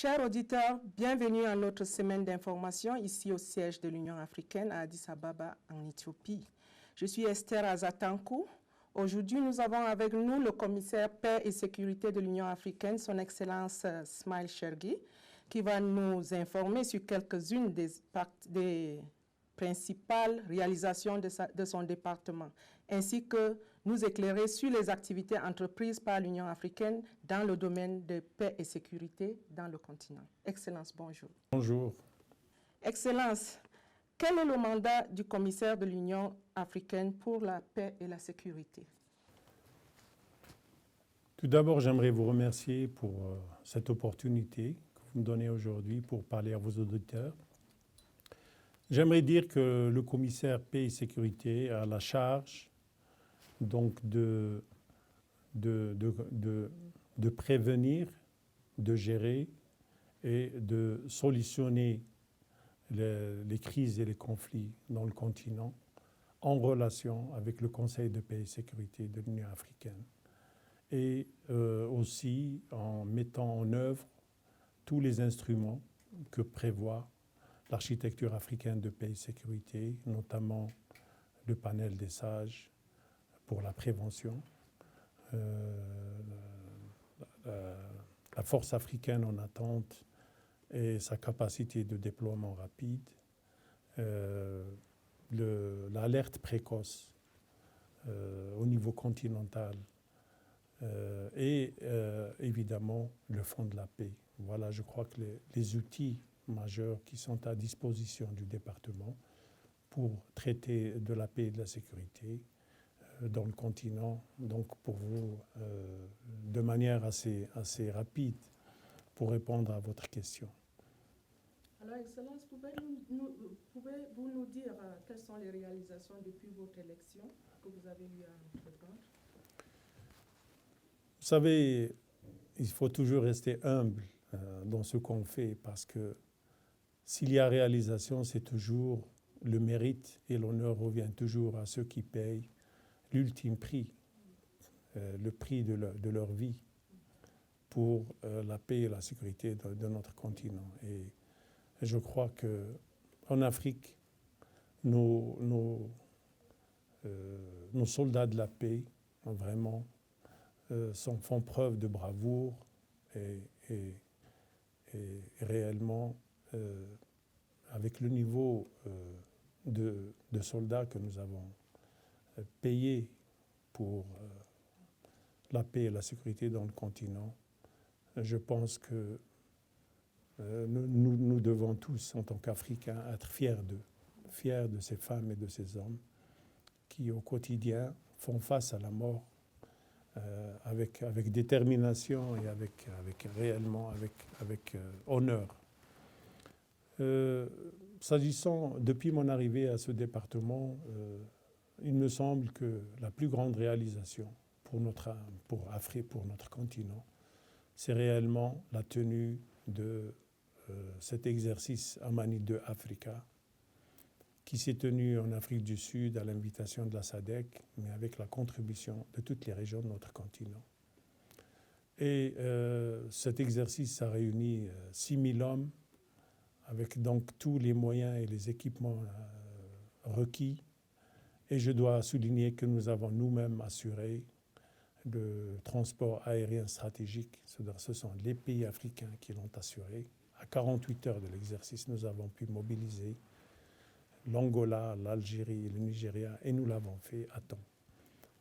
Chers auditeurs, bienvenue à notre semaine d'information ici au siège de l'Union africaine à Addis Ababa en Éthiopie. Je suis Esther Azatankou. Aujourd'hui, nous avons avec nous le commissaire paix et sécurité de l'Union africaine, son Excellence Smail Chergui, qui va nous informer sur quelques-unes des principales réalisations de son département, ainsi que nous éclairer sur les activités entreprises par l'Union africaine dans le domaine de paix et sécurité dans le continent. Excellence, bonjour. Bonjour. Excellence, quel est le mandat du commissaire de l'Union africaine pour la paix et la sécurité? Tout d'abord, j'aimerais vous remercier pour cette opportunité que vous me donnez aujourd'hui pour parler à vos auditeurs. J'aimerais dire que le commissaire paix et sécurité a la charge donc de prévenir, de gérer et de solutionner les crises et les conflits dans le continent en relation avec le Conseil de paix et sécurité de l'Union africaine. Et aussi en mettant en œuvre tous les instruments que prévoit l'architecture africaine de paix et sécurité, notamment le panel des sages pour la prévention, la force africaine en attente et sa capacité de déploiement rapide, l'alerte précoce au niveau continental et évidemment le Fonds de la paix. Voilà, je crois que les outils majeurs qui sont à disposition du département pour traiter de la paix et de la sécurité dans le continent. Donc pour vous, de manière assez rapide, pour répondre à votre question. Alors, Excellence, pouvez-vous nous dire quelles sont les réalisations depuis votre élection que vous avez eu à entreprendre? Vous savez, il faut toujours rester humble dans ce qu'on fait parce que s'il y a réalisation, c'est toujours le mérite et l'honneur revient toujours à ceux qui payent l'ultime prix, le prix de leur vie pour la paix et la sécurité de notre continent. Et je crois qu'en Afrique, nos soldats de la paix, vraiment, font preuve de bravoure et réellement, avec le niveau de soldats que nous avons payés pour la paix et la sécurité dans le continent, je pense que nous devons tous, en tant qu'Africains, être fiers d'eux, fiers de ces femmes et de ces hommes qui, au quotidien, font face à la mort avec détermination et avec honneur. S'agissant, depuis mon arrivée à ce département, il me semble que la plus grande réalisation pour notre continent, c'est réellement la tenue de cet exercice Amani 2 Africa, qui s'est tenu en Afrique du Sud à l'invitation de la SADC, mais avec la contribution de toutes les régions de notre continent. Et cet exercice a réuni 6 000 hommes, avec donc tous les moyens et les équipements requis. Et je dois souligner que nous avons nous-mêmes assuré le transport aérien stratégique. Ce sont les pays africains qui l'ont assuré. À 48 heures de l'exercice, nous avons pu mobiliser l'Angola, l'Algérie, le Nigeria, et nous l'avons fait à temps.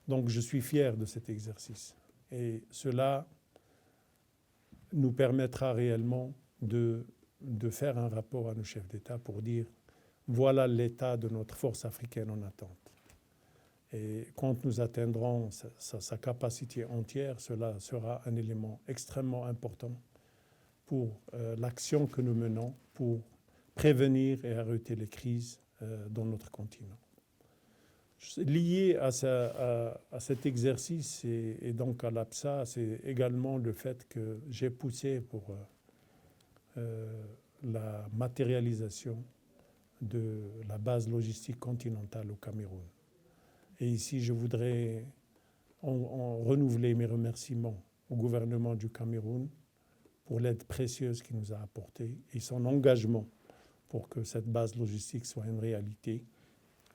Donc je suis fier de cet exercice. Et cela nous permettra réellement de faire un rapport à nos chefs d'État pour dire voilà l'état de notre force africaine en attente. Et quand nous atteindrons sa capacité entière, cela sera un élément extrêmement important pour l'action que nous menons pour prévenir et arrêter les crises dans notre continent. Lié à cet exercice et donc à l'APSA, c'est également le fait que j'ai poussé pour la matérialisation de la base logistique continentale au Cameroun. Et ici, je voudrais renouveler mes remerciements au gouvernement du Cameroun pour l'aide précieuse qu'il nous a apportée et son engagement pour que cette base logistique soit une réalité.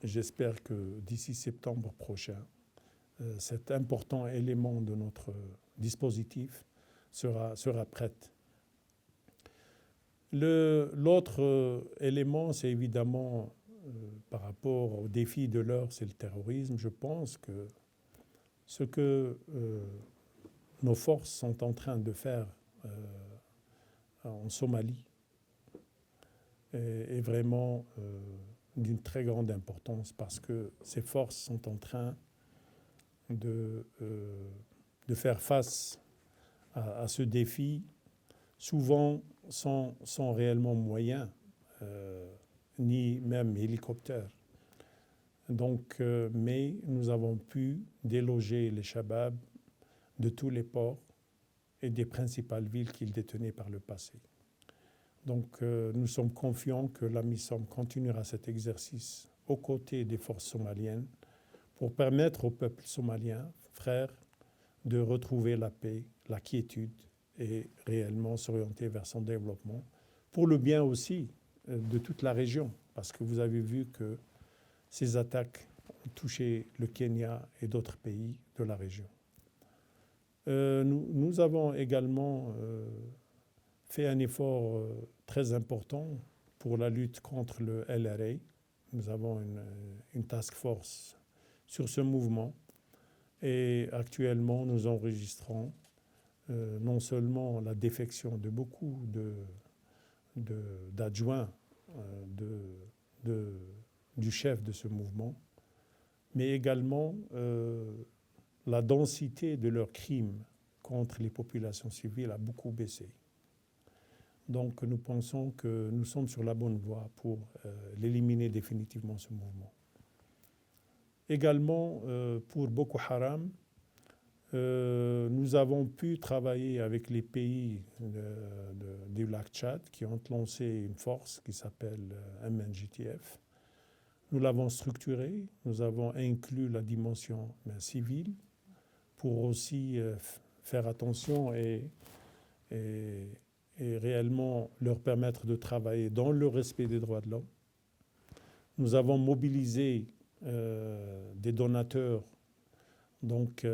J'espère que d'ici septembre prochain, cet important élément de notre dispositif sera prête. L'autre élément, c'est évidemment par rapport au défi de l'heure, c'est le terrorisme. Je pense que ce que nos forces sont en train de faire en Somalie est vraiment d'une très grande importance parce que ces forces sont en train de faire face à ce défi, souvent sans réellement moyens, ni même hélicoptères. Donc, mais nous avons pu déloger les Shabab de tous les ports et des principales villes qu'ils détenaient par le passé. Donc, nous sommes confiants que l'AMISOM continuera cet exercice aux côtés des forces somaliennes pour permettre au peuple somalien, frère, de retrouver la paix, la quiétude et réellement s'orienter vers son développement, pour le bien aussi de toute la région, parce que vous avez vu que ces attaques ont touché le Kenya et d'autres pays de la région. Nous avons également fait un effort très important pour la lutte contre le LRA. Nous avons une task force sur ce mouvement et actuellement nous enregistrons non seulement la défection de beaucoup d'adjoints du chef de ce mouvement, mais également la densité de leurs crimes contre les populations civiles a beaucoup baissé. Donc nous pensons que nous sommes sur la bonne voie pour l'éliminer définitivement, ce mouvement. Également, pour Boko Haram, nous avons pu travailler avec les pays du lac Tchad qui ont lancé une force qui s'appelle MNJTF. Nous l'avons structurée, nous avons inclus la dimension civile pour aussi faire attention et réellement leur permettre de travailler dans le respect des droits de l'homme. Nous avons mobilisé des donateurs. Donc,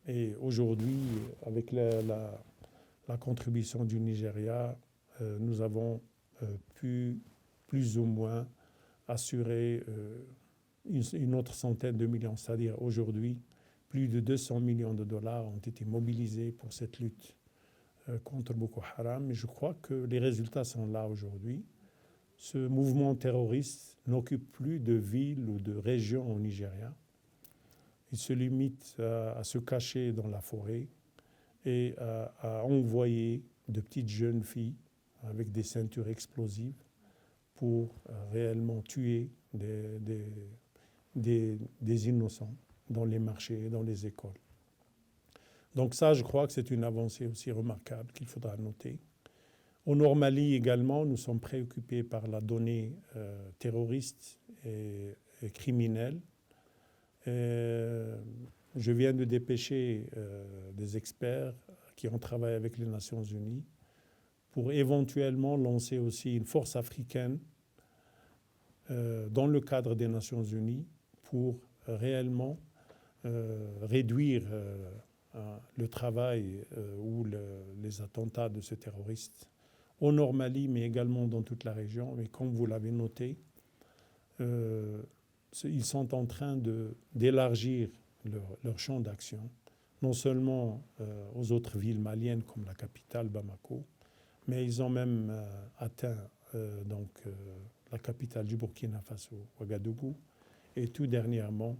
et aujourd'hui, avec la contribution du Nigeria, nous avons pu plus ou moins assurer une autre centaine de millions. C'est-à-dire aujourd'hui, plus de 200 millions de dollars ont été mobilisés pour cette lutte contre Boko Haram. Et je crois que les résultats sont là aujourd'hui. Ce mouvement terroriste n'occupe plus de villes ou de régions au Nigeria. Il se limite à se cacher dans la forêt et à envoyer de petites jeunes filles avec des ceintures explosives pour réellement tuer des innocents dans les marchés, dans les écoles. Donc ça, je crois que c'est une avancée aussi remarquable qu'il faudra noter. Au Nord Mali également, nous sommes préoccupés par la donnée terroriste et criminelle. Je viens de dépêcher des experts qui ont travaillé avec les Nations Unies pour éventuellement lancer aussi une force africaine dans le cadre des Nations Unies pour réellement réduire le travail ou les attentats de ces terroristes au Nord Mali, mais également dans toute la région. Mais comme vous l'avez noté, ils sont en train d'élargir leur champ d'action, non seulement aux autres villes maliennes comme la capitale Bamako, mais ils ont même atteint la capitale du Burkina Faso, Ouagadougou, et tout dernièrement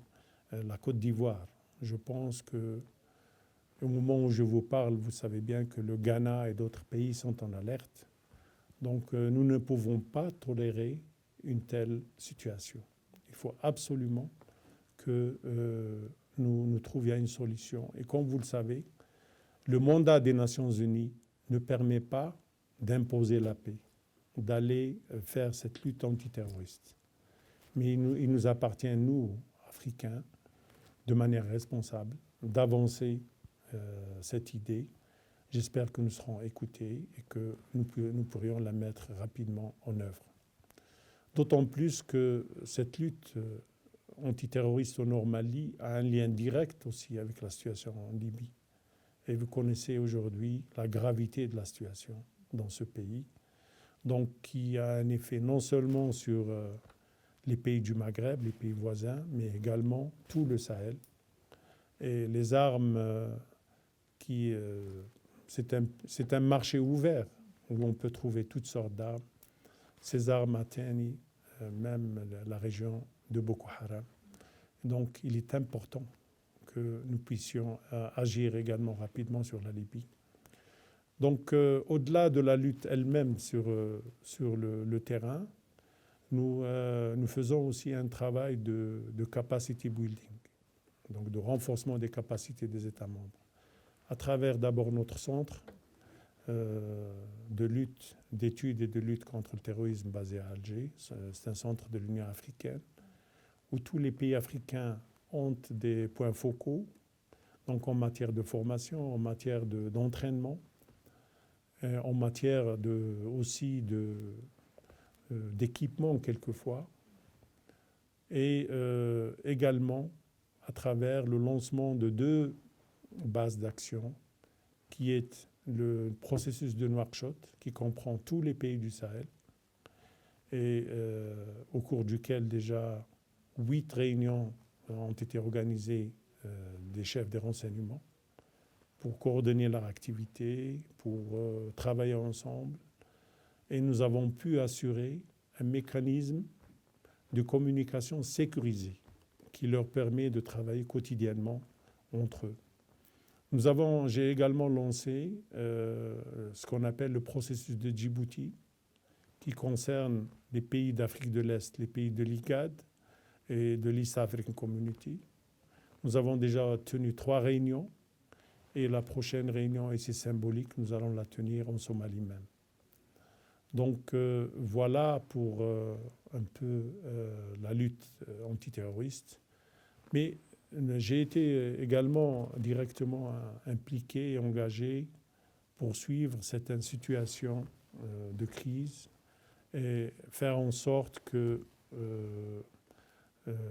la Côte d'Ivoire. Je pense que au moment où je vous parle, vous savez bien que le Ghana et d'autres pays sont en alerte. Donc nous ne pouvons pas tolérer une telle situation. Il faut absolument que nous trouvions une solution. Et comme vous le savez, le mandat des Nations Unies ne permet pas d'imposer la paix, d'aller faire cette lutte antiterroriste. Mais il nous appartient, nous, Africains, de manière responsable, d'avancer cette idée J'espère que nous serons écoutés et que nous pourrions la mettre rapidement en œuvre. D'autant plus que cette lutte antiterroriste au Nord Mali a un lien direct aussi avec la situation en Libye. Et vous connaissez aujourd'hui la gravité de la situation dans ce pays, donc qui a un effet non seulement sur les pays du Maghreb, les pays voisins, mais également tout le Sahel. Et les armes, c'est un marché ouvert où on peut trouver toutes sortes d'armes. Ces armes atteignent même la région de Boko Haram. Donc il est important que nous puissions agir également rapidement sur la Libye. Donc au-delà de la lutte elle-même sur le terrain, nous faisons aussi un travail de capacity building, donc de renforcement des capacités des États membres, à travers d'abord notre centre de lutte, d'études et de lutte contre le terrorisme basé à Alger. C'est un centre de l'Union africaine où tous les pays africains ont des points focaux, donc en matière de formation, en matière d'entraînement, en matière aussi d'équipement quelquefois, et également à travers le lancement de 2 bases d'action, qui est le processus de Nouakchott, qui comprend tous les pays du Sahel, et au cours duquel déjà 8 réunions ont été organisées des chefs des renseignements pour coordonner leur activité, pour travailler ensemble. Et nous avons pu assurer un mécanisme de communication sécurisé qui leur permet de travailler quotidiennement entre eux. J'ai également lancé ce qu'on appelle le processus de Djibouti, qui concerne les pays d'Afrique de l'Est, les pays de l'IGAD et de l'East African Community. Nous avons déjà tenu 3 réunions et la prochaine réunion, et c'est symbolique, nous allons la tenir en Somalie même. Donc voilà pour un peu la lutte antiterroriste. Mais j'ai été également directement impliqué et engagé pour suivre cette situation de crise et faire en sorte que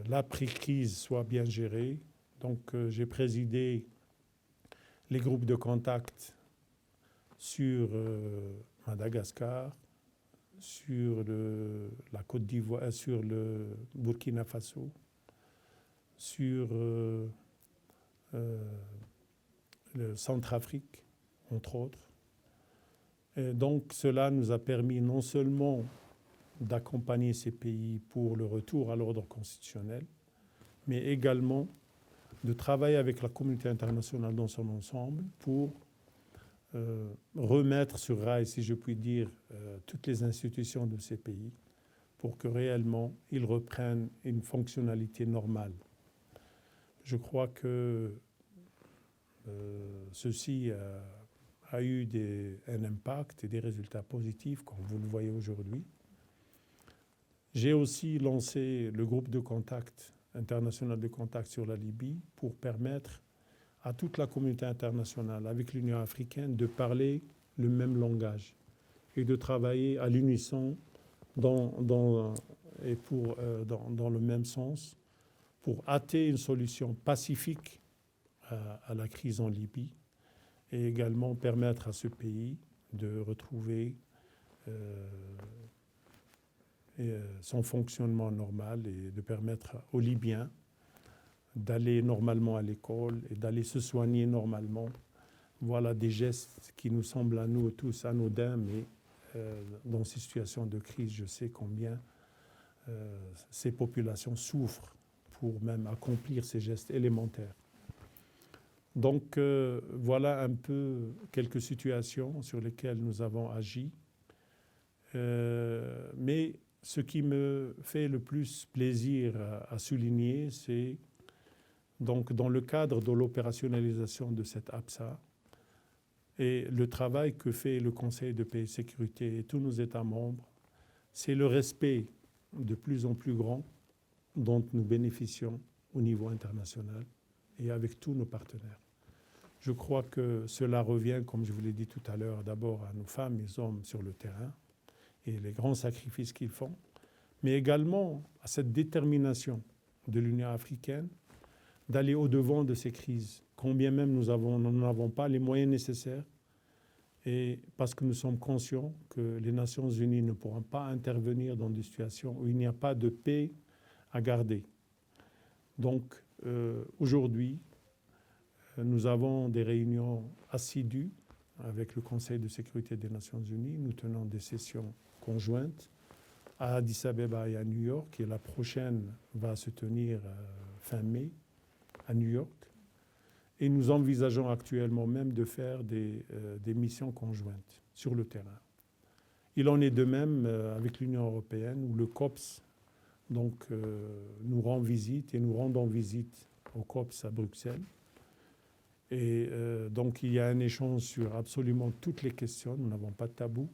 l'après-crise soit bien gérée. Donc j'ai présidé les groupes de contact sur Madagascar, sur la Côte d'Ivoire, sur le Burkina Faso, sur le Centrafrique, entre autres. Et donc cela nous a permis non seulement d'accompagner ces pays pour le retour à l'ordre constitutionnel, mais également de travailler avec la communauté internationale dans son ensemble pour remettre sur rail, si je puis dire, toutes les institutions de ces pays pour que réellement ils reprennent une fonctionnalité normale. Je crois que ceci a eu un impact et des résultats positifs, comme vous le voyez aujourd'hui. J'ai aussi lancé le groupe de contact, international de contact sur la Libye, pour permettre à toute la communauté internationale, avec l'Union africaine, de parler le même langage et de travailler à l'unisson dans le même sens pour hâter une solution pacifique à la crise en Libye et également permettre à ce pays de retrouver son fonctionnement normal et de permettre aux Libyens d'aller normalement à l'école et d'aller se soigner normalement. Voilà des gestes qui nous semblent à nous tous anodins, mais dans ces situations de crise, je sais combien ces populations souffrent pour même accomplir ces gestes élémentaires. Donc voilà un peu quelques situations sur lesquelles nous avons agi. Mais ce qui me fait le plus plaisir à souligner, c'est donc dans le cadre de l'opérationnalisation de cette APSA et le travail que fait le Conseil de paix et sécurité et tous nos États membres, c'est le respect de plus en plus grand dont nous bénéficions au niveau international et avec tous nos partenaires. Je crois que cela revient, comme je vous l'ai dit tout à l'heure, d'abord à nos femmes et hommes sur le terrain et les grands sacrifices qu'ils font, mais également à cette détermination de l'Union africaine d'aller au-devant de ces crises, combien même nous n'avons pas les moyens nécessaires, et parce que nous sommes conscients que les Nations Unies ne pourront pas intervenir dans des situations où il n'y a pas de paix à garder. Donc aujourd'hui, nous avons des réunions assidues avec le Conseil de sécurité des Nations Unies. Nous tenons des sessions conjointes à Addis Abeba et à New York, et la prochaine va se tenir fin mai à New York. Et nous envisageons actuellement même de faire des missions conjointes sur le terrain. Il en est de même avec l'Union européenne, où le COPS donc, nous rend visite, et nous rendons visite au COPS à Bruxelles. Et donc il y a un échange sur absolument toutes les questions, nous n'avons pas de tabou.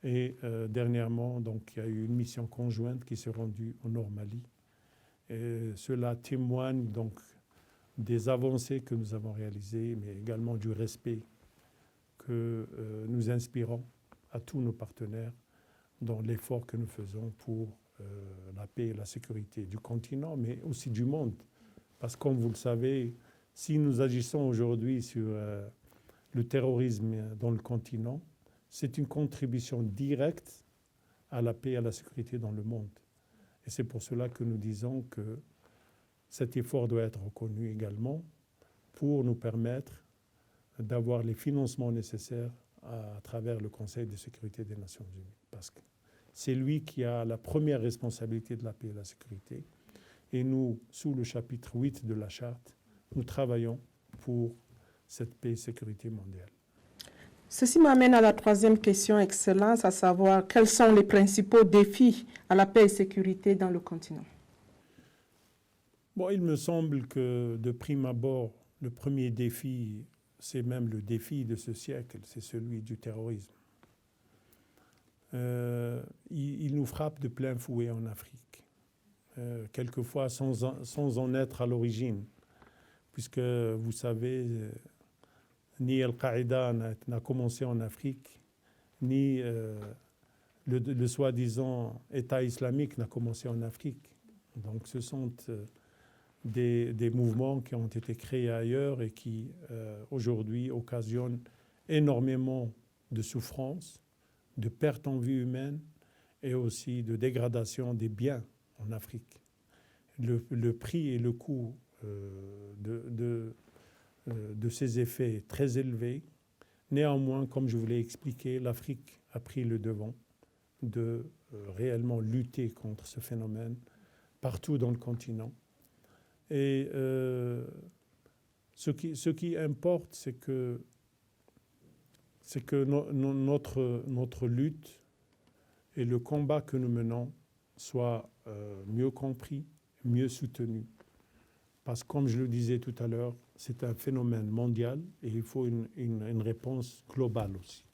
Et dernièrement, donc, il y a eu une mission conjointe qui s'est rendue au Nord Mali. Et cela témoigne donc des avancées que nous avons réalisées, mais également du respect que nous inspirons à tous nos partenaires dans l'effort que nous faisons pour la paix et la sécurité du continent, mais aussi du monde. Parce que, comme vous le savez, si nous agissons aujourd'hui sur le terrorisme dans le continent, c'est une contribution directe à la paix et à la sécurité dans le monde. Et c'est pour cela que nous disons que cet effort doit être reconnu également pour nous permettre d'avoir les financements nécessaires à travers le Conseil de sécurité des Nations Unies. Parce que c'est lui qui a la première responsabilité de la paix et de la sécurité. Et nous, sous le chapitre 8 de la Charte, nous travaillons pour cette paix et sécurité mondiale. Ceci m'amène à la troisième question, Excellence, à savoir quels sont les principaux défis à la paix et sécurité dans le continent. Bon, il me semble que de prime abord, le premier défi, c'est même le défi de ce siècle, c'est celui du terrorisme. Il nous frappe de plein fouet en Afrique, quelquefois sans en être à l'origine, puisque vous savez, ni Al-Qaïda n'a commencé en Afrique, ni le soi-disant État islamique n'a commencé en Afrique. Donc ce sont des mouvements qui ont été créés ailleurs et qui aujourd'hui occasionnent énormément de souffrances, de pertes en vie humaine et aussi de dégradation des biens en Afrique. Le prix et le coût de ces effets est très élevé. Néanmoins, comme je vous l'ai expliqué, l'Afrique a pris le devant de réellement lutter contre ce phénomène partout dans le continent. Et ce qui importe, c'est que notre lutte et le combat que nous menons soient mieux compris, mieux soutenus. Parce que, comme je le disais tout à l'heure, c'est un phénomène mondial et il faut une réponse globale aussi.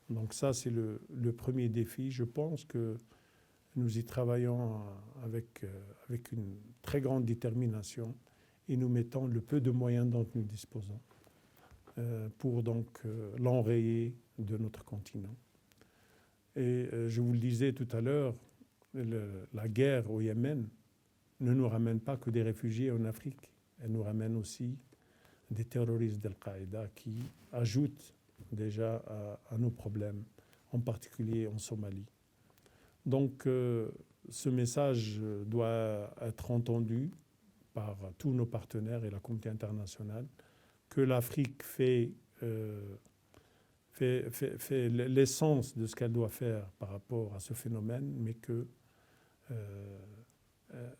Donc ça, c'est le premier défi. Je pense que nous y travaillons avec une très grande détermination et nous mettons le peu de moyens dont nous disposons pour donc l'enrayer de notre continent. Et je vous le disais tout à l'heure, la guerre au Yémen ne nous ramène pas que des réfugiés en Afrique, elle nous ramène aussi des terroristes d'Al-Qaïda qui ajoutent déjà à nos problèmes, en particulier en Somalie. Donc ce message doit être entendu par tous nos partenaires et la communauté internationale, que l'Afrique fait l'essence de ce qu'elle doit faire par rapport à ce phénomène, mais que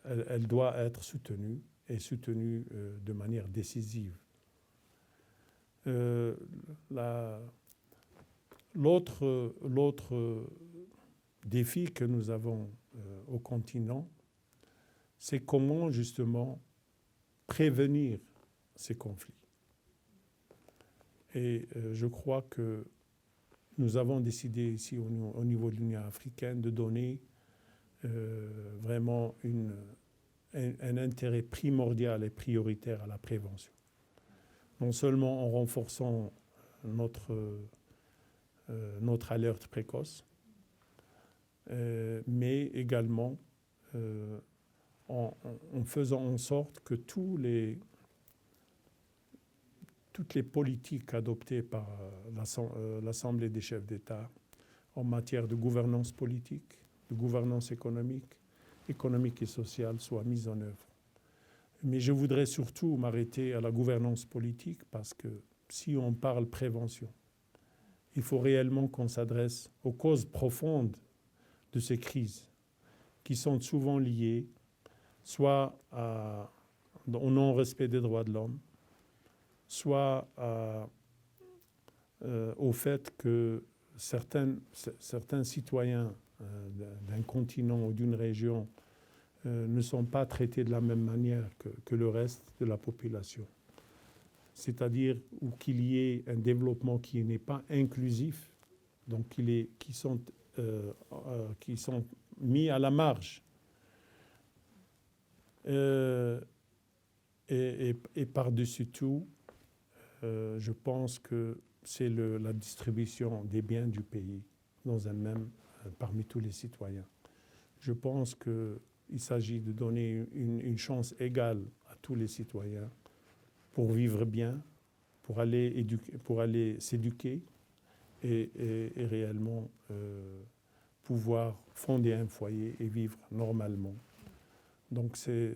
elle doit être soutenue et soutenue de manière décisive. L'autre défi que nous avons au continent, c'est comment justement prévenir ces conflits. Et je crois que nous avons décidé ici au niveau de l'Union africaine de donner vraiment un intérêt primordial et prioritaire à la prévention. non seulement en renforçant notre alerte précoce, mais également en faisant en sorte que toutes les politiques adoptées par l'Assemblée des chefs d'État en matière de gouvernance politique, de gouvernance économique et sociale soient mises en œuvre. Mais je voudrais surtout m'arrêter à la gouvernance politique parce que si on parle prévention, il faut réellement qu'on s'adresse aux causes profondes de ces crises qui sont souvent liées soit au non-respect des droits de l'homme, soit au fait que certains citoyens d'un continent ou d'une région ne sont pas traités de la même manière que le reste de la population. C'est-à-dire qu'il y ait un développement qui n'est pas inclusif, donc qui sont mis à la marge. Et par-dessus tout, je pense que c'est la distribution des biens du pays dans un même, parmi tous les citoyens. Je pense qu'il s'agit de donner une chance égale à tous les citoyens pour vivre bien, pour aller s'éduquer et réellement pouvoir fonder un foyer et vivre normalement. Donc ce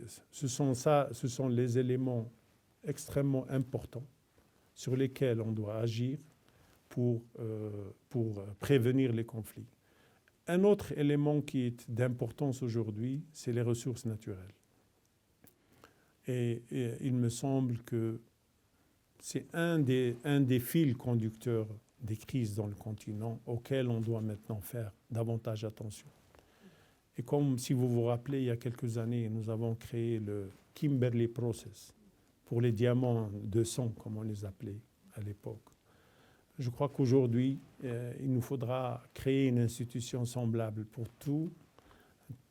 sont les éléments extrêmement importants sur lesquels on doit agir pour prévenir les conflits. Un autre élément qui est d'importance aujourd'hui, c'est les ressources naturelles. Et il me semble que c'est un des fils conducteurs des crises dans le continent auxquels on doit maintenant faire davantage attention. Et comme, si vous vous rappelez, il y a quelques années, nous avons créé le Kimberley Process pour les diamants de sang, comme on les appelait à l'époque. Je crois qu'aujourd'hui, il nous faudra créer une institution semblable pour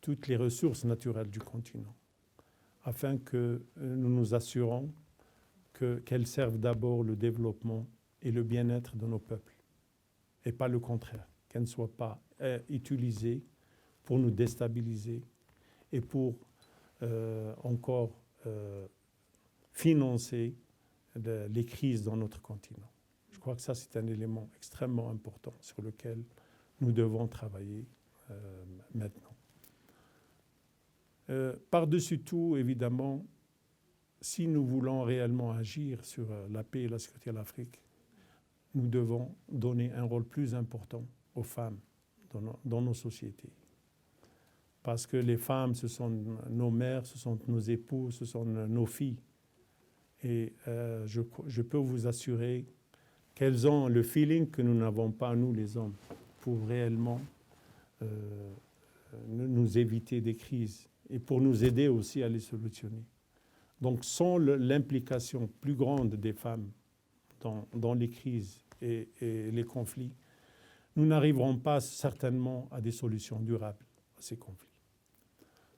toutes les ressources naturelles du continent, afin que nous nous assurons qu'elles servent d'abord le développement et le bien-être de nos peuples, et pas le contraire, qu'elles ne soient pas utilisées pour nous déstabiliser et pour encore financer les crises dans notre continent. Je crois que ça, c'est un élément extrêmement important sur lequel nous devons travailler maintenant. Par-dessus tout, évidemment, si nous voulons réellement agir sur la paix et la sécurité en Afrique, nous devons donner un rôle plus important aux femmes dans nos sociétés. Parce que les femmes, ce sont nos mères, ce sont nos épouses, ce sont nos filles. Et je peux vous assurer qu'elles ont le feeling que nous n'avons pas, nous les hommes, pour réellement nous éviter des crises et pour nous aider aussi à les solutionner. Donc sans l'implication plus grande des femmes dans les crises et les conflits, nous n'arriverons pas certainement à des solutions durables à ces conflits.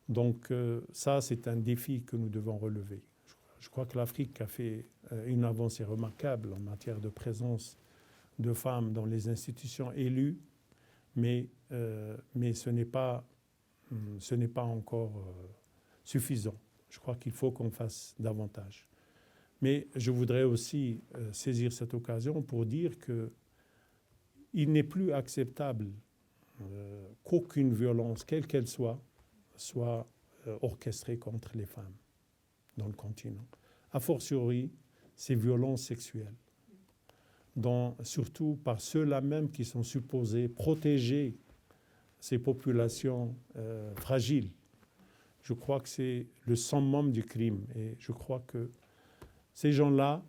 Donc ça, c'est un défi que nous devons relever. Je crois que l'Afrique a fait une avancée remarquable en matière de présence de femmes dans les institutions élues, mais ce n'est pas encore suffisant. Je crois qu'il faut qu'on fasse davantage. Mais je voudrais aussi saisir cette occasion pour dire qu'il n'est plus acceptable qu'aucune violence, quelle qu'elle soit orchestrée contre les femmes dans le continent. A fortiori, ces violences sexuelles, surtout par ceux-là même qui sont supposés protéger ces populations fragiles. Je crois que c'est le summum du crime. Et je crois que ces gens-là,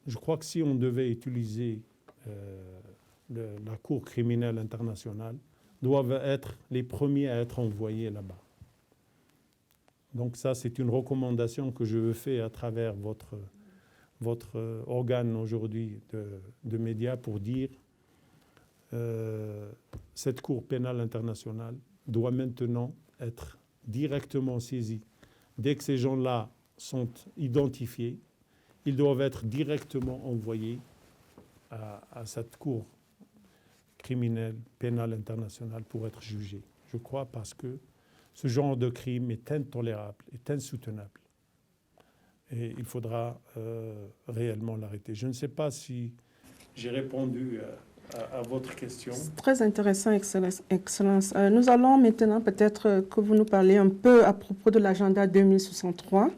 je crois que si on devait utiliser la Cour criminelle internationale, doivent être les premiers à être envoyés là-bas. Donc ça, c'est une recommandation que je veux faire à travers votre organe aujourd'hui de médias pour dire cette Cour pénale internationale doit maintenant être directement saisie. Dès que ces gens-là sont identifiés, ils doivent être directement envoyés à cette cour criminelle, pénale internationale pour être jugés. Je crois parce que ce genre de crime est intolérable, est insoutenable. Et il faudra réellement l'arrêter. Je ne sais pas si j'ai répondu à votre question. Très intéressant, Excellence. Nous allons maintenant peut-être que vous nous parlez un peu à propos de l'agenda 2063.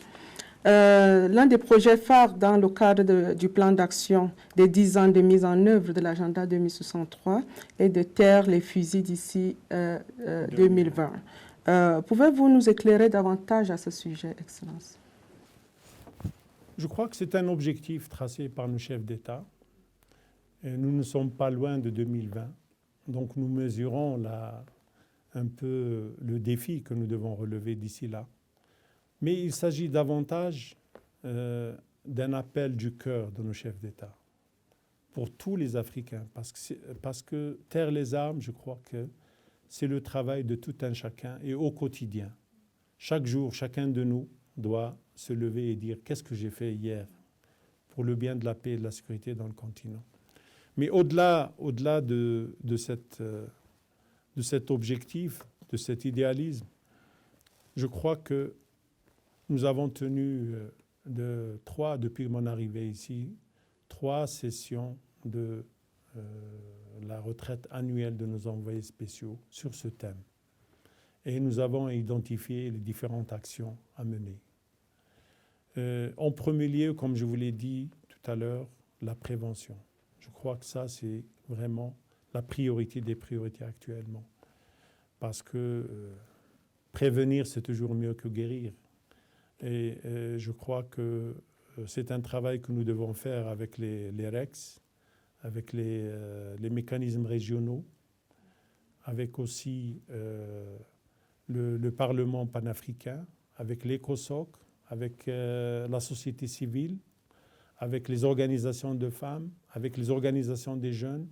L'un des projets phares dans le cadre du plan d'action des 10 ans de mise en œuvre de l'agenda 2063 est de taire les fusils d'ici 2020. Pouvez-vous nous éclairer davantage à ce sujet, Excellence? Je crois que c'est un objectif tracé par nos chefs d'État. Et nous ne sommes pas loin de 2020. Donc nous mesurons un peu le défi que nous devons relever d'ici là. Mais il s'agit davantage d'un appel du cœur de nos chefs d'État pour tous les Africains. Parce que taire les armes, je crois que c'est le travail de tout un chacun et au quotidien. Chaque jour, chacun de nous doit se lever et dire « Qu'est-ce que j'ai fait hier pour le bien de la paix et de la sécurité dans le continent ?» Mais au-delà de cet objectif, de cet idéalisme, je crois que nous avons tenu depuis mon arrivée ici, 3 sessions de la retraite annuelle de nos envoyés spéciaux sur ce thème. Et nous avons identifié les différentes actions à mener. En premier lieu, comme je vous l'ai dit tout à l'heure, la prévention. Je crois que ça, c'est vraiment la priorité des priorités actuellement. Parce que prévenir, c'est toujours mieux que guérir. Et je crois que c'est un travail que nous devons faire avec les REX, avec les mécanismes régionaux, avec aussi le Parlement panafricain, avec l'ECOSOC, avec la société civile, avec les organisations de femmes, avec les organisations des jeunes.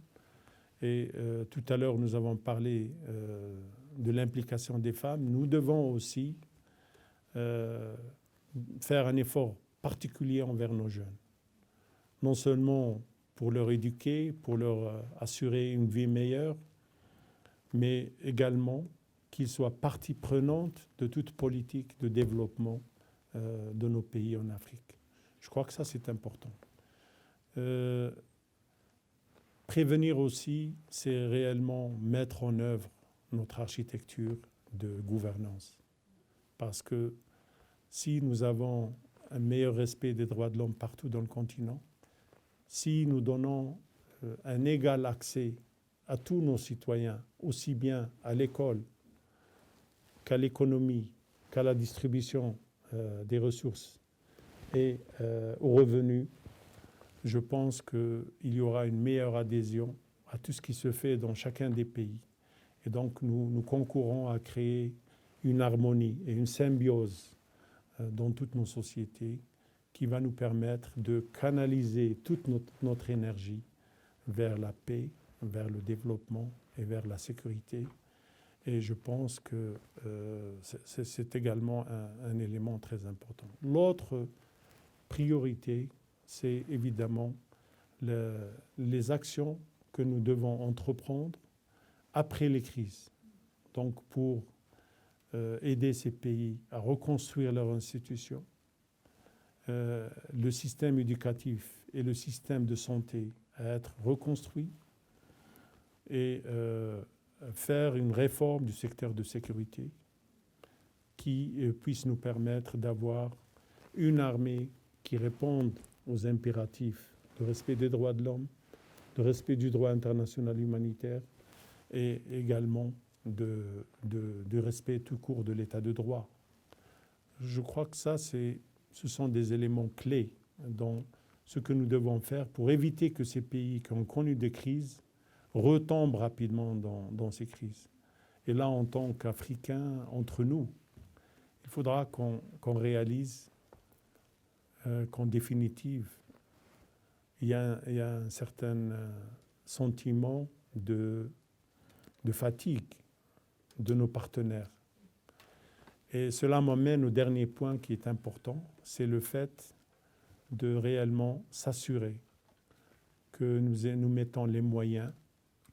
Et tout à l'heure, nous avons parlé de l'implication des femmes. Nous devons aussi faire un effort particulier envers nos jeunes. Non seulement pour leur éduquer, pour leur assurer une vie meilleure, mais également qu'ils soient partie prenante de toute politique de développement de nos pays en Afrique. Je crois que ça, c'est important. Prévenir aussi, c'est réellement mettre en œuvre notre architecture de gouvernance. Parce que si nous avons un meilleur respect des droits de l'homme partout dans le continent, si nous donnons un égal accès à tous nos citoyens, aussi bien à l'école qu'à l'économie, qu'à la distribution des ressources et aux revenus, je pense qu'il y aura une meilleure adhésion à tout ce qui se fait dans chacun des pays. Et donc nous concourons à créer une harmonie et une symbiose dans toutes nos sociétés qui va nous permettre de canaliser toute notre énergie vers la paix, vers le développement et vers la sécurité. Et je pense que c'est également un élément très important. L'autre priorité, c'est évidemment les actions que nous devons entreprendre après les crises. Donc pour aider ces pays à reconstruire leurs institutions, le système éducatif et le système de santé à être reconstruits et faire une réforme du secteur de sécurité qui puisse nous permettre d'avoir une armée qui réponde aux impératifs de respect des droits de l'homme, de respect du droit international humanitaire et également de respect tout court de l'état de droit. Je crois que ça, ce sont des éléments clés dans ce que nous devons faire pour éviter que ces pays qui ont connu des crises retombent rapidement dans ces crises. Et là, en tant qu'Africains, entre nous, il faudra qu'on réalise qu'en définitive, il y a un certain sentiment de fatigue de nos partenaires. Et cela m'amène au dernier point qui est important, c'est le fait de réellement s'assurer que nous mettons les moyens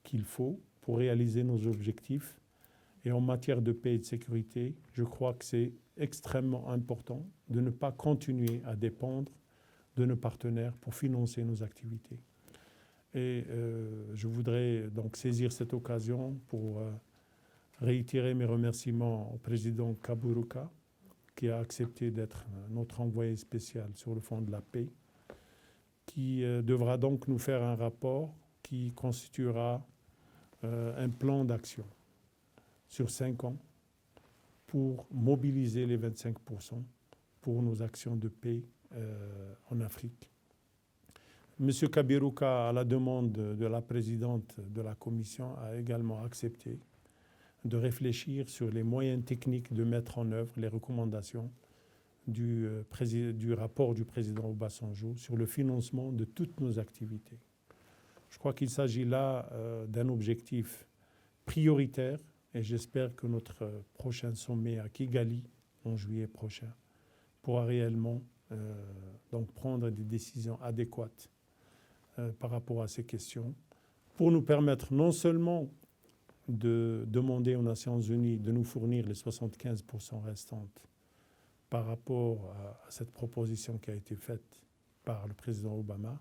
qu'il faut pour réaliser nos objectifs. Et en matière de paix et de sécurité, je crois que c'est extrêmement important de ne pas continuer à dépendre de nos partenaires pour financer nos activités. Et je voudrais donc saisir cette occasion pour réitérer mes remerciements au président Kaburuka, qui a accepté d'être notre envoyé spécial sur le Fonds de la paix, qui devra donc nous faire un rapport qui constituera un plan d'action sur 5 ans pour mobiliser les 25% pour nos actions de paix en Afrique. M. Kabiruka, à la demande de la présidente de la Commission, a également accepté de réfléchir sur les moyens techniques de mettre en œuvre les recommandations du rapport du président Obasanjo sur le financement de toutes nos activités. Je crois qu'il s'agit là d'un objectif prioritaire et j'espère que notre prochain sommet à Kigali, en juillet prochain, pourra réellement donc prendre des décisions adéquates par rapport à ces questions pour nous permettre non seulement de demander aux Nations Unies de nous fournir les 75% restantes par rapport à cette proposition qui a été faite par le président Obama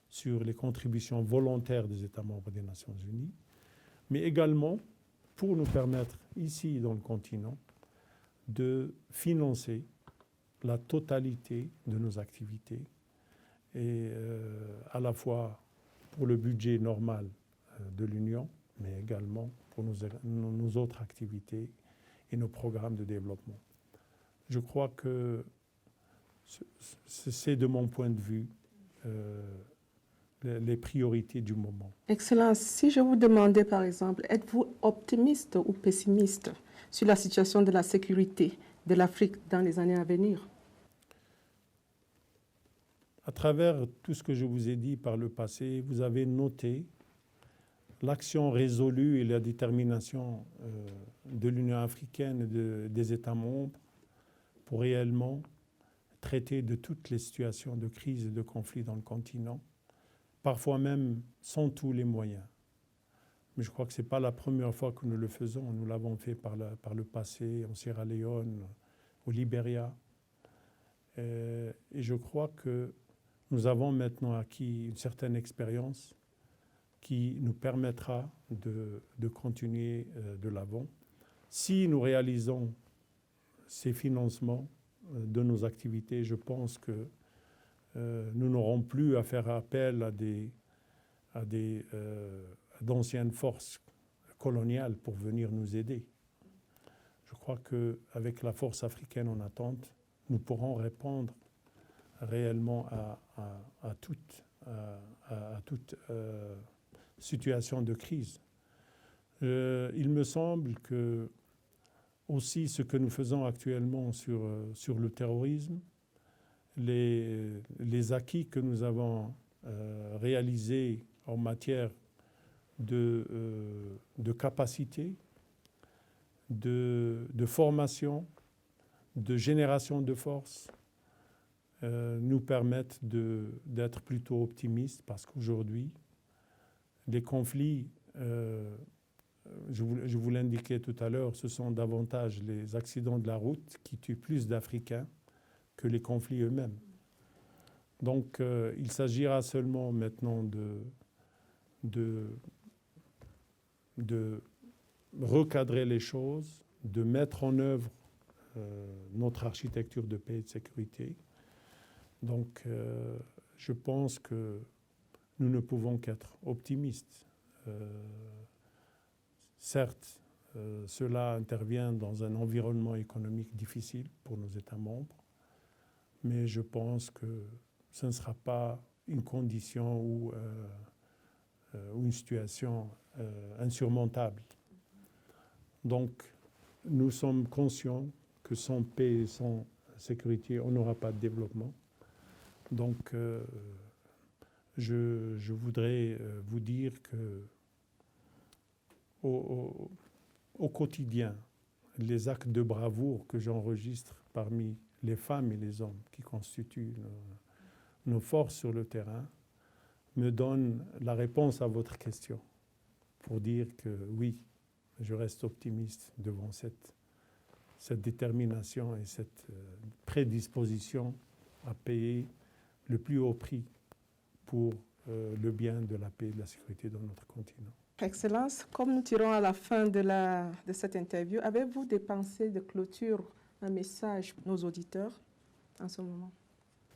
sur les contributions volontaires des États membres des Nations Unies, mais également pour nous permettre ici dans le continent de financer la totalité de nos activités et à la fois pour le budget normal de l'Union, mais également pour nos autres activités et nos programmes de développement. Je crois que c'est de mon point de vue les priorités du moment. Excellence, si je vous demandais par exemple, êtes-vous optimiste ou pessimiste sur la situation de la sécurité de l'Afrique dans les années à venir? À travers tout ce que je vous ai dit par le passé, vous avez noté l'action résolue et la détermination de l'Union africaine et des États membres pour réellement traiter de toutes les situations de crise et de conflit dans le continent, parfois même sans tous les moyens. Mais je crois que ce n'est pas la première fois que nous le faisons. Nous l'avons fait par le passé, en Sierra Leone, au Libéria. Et je crois que nous avons maintenant acquis une certaine expérience qui nous permettra de continuer de l'avant. Si nous réalisons ces financements de nos activités, je pense que nous n'aurons plus à faire appel à d'anciennes forces coloniales pour venir nous aider. Je crois qu'avec la force africaine en attente, nous pourrons répondre réellement à toute situation de crise. Il me semble que aussi ce que nous faisons actuellement sur le terrorisme, les acquis que nous avons réalisés en matière de capacité, de formation, de génération de force, nous permettent d'être plutôt optimistes parce qu'aujourd'hui, les conflits, je vous l'indiquais tout à l'heure, ce sont davantage les accidents de la route qui tuent plus d'Africains que les conflits eux-mêmes. Donc, il s'agira seulement maintenant de recadrer les choses, de mettre en œuvre notre architecture de paix et de sécurité. Donc, je pense que nous ne pouvons qu'être optimistes. Certes, cela intervient dans un environnement économique difficile pour nos États membres, mais je pense que ce ne sera pas une condition ou une situation insurmontable. Donc, nous sommes conscients que sans paix et sans sécurité, on n'aura pas de développement. Donc, je voudrais vous dire que au quotidien, les actes de bravoure que j'enregistre parmi les femmes et les hommes qui constituent nos forces sur le terrain, me donne la réponse à votre question pour dire que oui, je reste optimiste devant cette détermination et cette prédisposition à payer le plus haut prix pour le bien de la paix et de la sécurité dans notre continent. Excellence, comme nous tirons à la fin de cette interview, avez-vous des pensées de clôture, un message pour nos auditeurs en ce moment?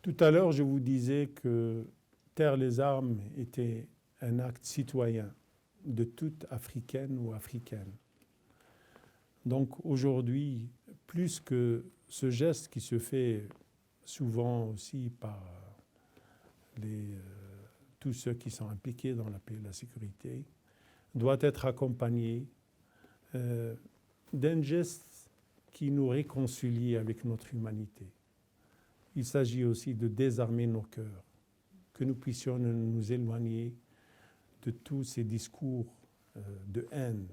Tout à l'heure, je vous disais que taire les armes était un acte citoyen de toute Africaine ou Africaine. Donc aujourd'hui, plus que ce geste qui se fait souvent aussi par tous ceux qui sont impliqués dans la paix et la sécurité, doit être accompagné d'un geste qui nous réconcilie avec notre humanité. Il s'agit aussi de désarmer nos cœurs, que nous puissions nous éloigner de tous ces discours de haine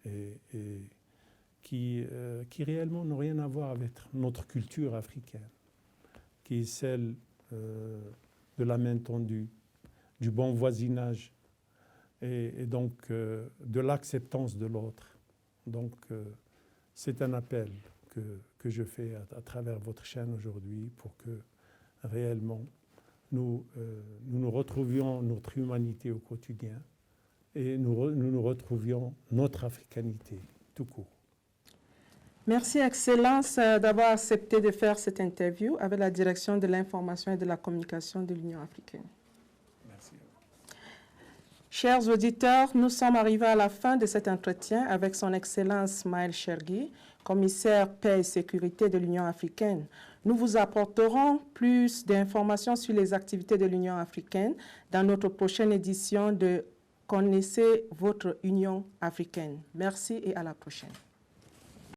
et qui réellement n'ont rien à voir avec notre culture africaine, qui est celle de la main tendue, du bon voisinage et donc de l'acceptance de l'autre. Donc c'est un appel que je fais à travers votre chaîne aujourd'hui pour que réellement nous retrouvions notre humanité au quotidien et nous retrouvions notre africanité tout court. Merci, Excellence, d'avoir accepté de faire cette interview avec la Direction de l'information et de la communication de l'Union africaine. Merci. Chers auditeurs, nous sommes arrivés à la fin de cet entretien avec son Excellence Maël Chergui, commissaire paix et sécurité de l'Union africaine. Nous vous apporterons plus d'informations sur les activités de l'Union africaine dans notre prochaine édition de Connaissez votre Union africaine. Merci et à la prochaine.